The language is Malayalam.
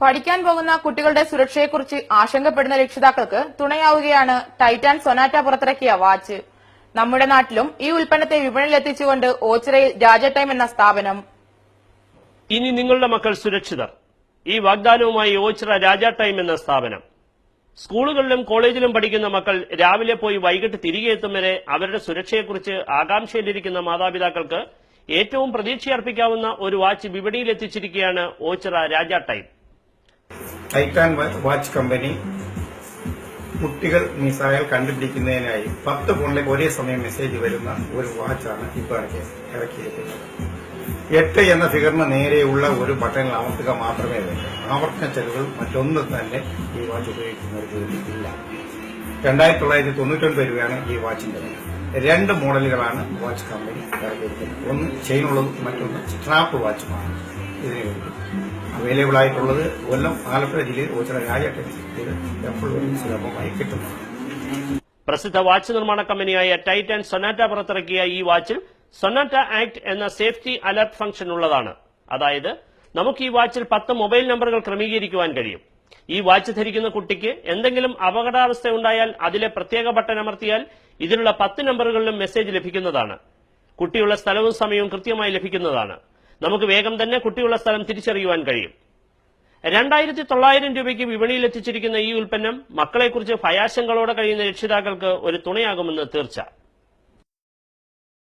പഠിക്കാൻ പോകുന്ന കുട്ടികളുടെ സുരക്ഷയെക്കുറിച്ച് ആശങ്കപ്പെടുന്ന രക്ഷിതാക്കൾക്ക് തുണയാവുകയാണ് ടൈറ്റാൻ സൊനാറ്റ പുറത്തിറക്കിയ വാച്ച്. നമ്മുടെ നാട്ടിലും ഈ ഉൽപ്പന്നത്തെ വിപണിയിലെത്തിച്ചുകൊണ്ട് ഓച്ചിറയിൽ രാജ ടൈം എന്ന സ്ഥാപനം. ഇനി നിങ്ങളുടെ മക്കൾ സുരക്ഷിതർ. ഈ വാഗ്ദാനവുമായി ഓച്ചിറ രാജ ടൈം എന്ന സ്ഥാപനം. സ്കൂളുകളിലും കോളേജിലും പഠിക്കുന്ന മക്കൾ രാവിലെ പോയി വൈകിട്ട് തിരികെ എത്തും വരെ അവരുടെ സുരക്ഷയെക്കുറിച്ച് ആകാംക്ഷയിലിരിക്കുന്ന മാതാപിതാക്കൾക്ക് ഏറ്റവും പ്രതീക്ഷയർപ്പിക്കാവുന്ന ഒരു വാച്ച് വിപണിയിൽ എത്തിച്ചിരിക്കുകയാണ് ഓച്ചിറ രാജ ടൈം. ടൈറ്റാൻ വാച്ച് കമ്പനി കുട്ടികൾ മിസൈൽ കണ്ടുപിടിക്കുന്നതിനായി 10 ഫോണിലേക്ക് ഒരേ സമയം മെസ്സേജ് വരുന്ന ഒരു വാച്ചാണ് ഇപ്പോൾ ഇറക്കിയിരിക്കുന്നത്. 8 എന്ന ഫിഗറിന് നേരെയുള്ള ഒരു ബട്ടണിൽ അമർത്തുക മാത്രമേ വേണ്ടൂ. ആവർത്തന ചെലവുകൾ മറ്റൊന്നും തന്നെ ഈ വാച്ച് ഉപയോഗിക്കുന്നവർക്ക് ഇല്ല. 2999 രൂപയാണ് ഈ വാച്ചിന്റെ വില. 2 മോഡലുകളാണ് വാച്ച് കമ്പനി ഇറക്കിയിരിക്കുന്നത്. ഒന്ന് ചെയിനുള്ളതും മറ്റൊന്ന് സ്ട്രാപ്പ് വാച്ചുമാണ്. ഇതിനു വേണ്ടി അവൈലബിൾ ആയിട്ടുള്ളത് കൊല്ലം, ആലപ്പുഴ ജില്ലയിൽ ഓച്ചിറ രാജ ടൈം എപ്പോഴും സുലഭമായി കിട്ടുന്നു. പ്രസിദ്ധ വാച്ച് നിർമ്മാണ കമ്പനിയായ ടൈറ്റാൻ സൊനാറ്റ പുറത്തിറക്കിയ ഈ വാച്ചിൽ സൊനാറ്റ ആക്ട് എന്ന സേഫ്റ്റി അലർട്ട് ഫംഗ്ഷൻ ഉള്ളതാണ്. അതായത് നമുക്ക് ഈ വാച്ചിൽ 10 മൊബൈൽ നമ്പറുകൾ ക്രമീകരിക്കുവാൻ കഴിയും. ഈ വാച്ച് ധരിക്കുന്ന കുട്ടിക്ക് എന്തെങ്കിലും അപകടാവസ്ഥ ഉണ്ടായാൽ അതിലെ പ്രത്യേക ബട്ടൺ അമർത്തിയാൽ ഇതിലുള്ള 10 നമ്പറുകളിലും മെസ്സേജ് ലഭിക്കുന്നതാണ്. കുട്ടിയുള്ള സ്ഥലവും സമയവും കൃത്യമായി ലഭിക്കുന്നതാണ്. നമുക്ക് വേഗം തന്നെ കുട്ടിയുള്ള സ്ഥലം തിരിച്ചറിയുവാൻ കഴിയും. 2900 രൂപയ്ക്ക് വിപണിയിൽ എത്തിച്ചിരിക്കുന്ന ഈ ഉൽപ്പന്നം മക്കളെക്കുറിച്ച് ഭയാശങ്കകളോടെ കഴിയുന്ന രക്ഷിതാക്കൾക്ക് ഒരു തുണയാകുമെന്ന് തീർച്ച.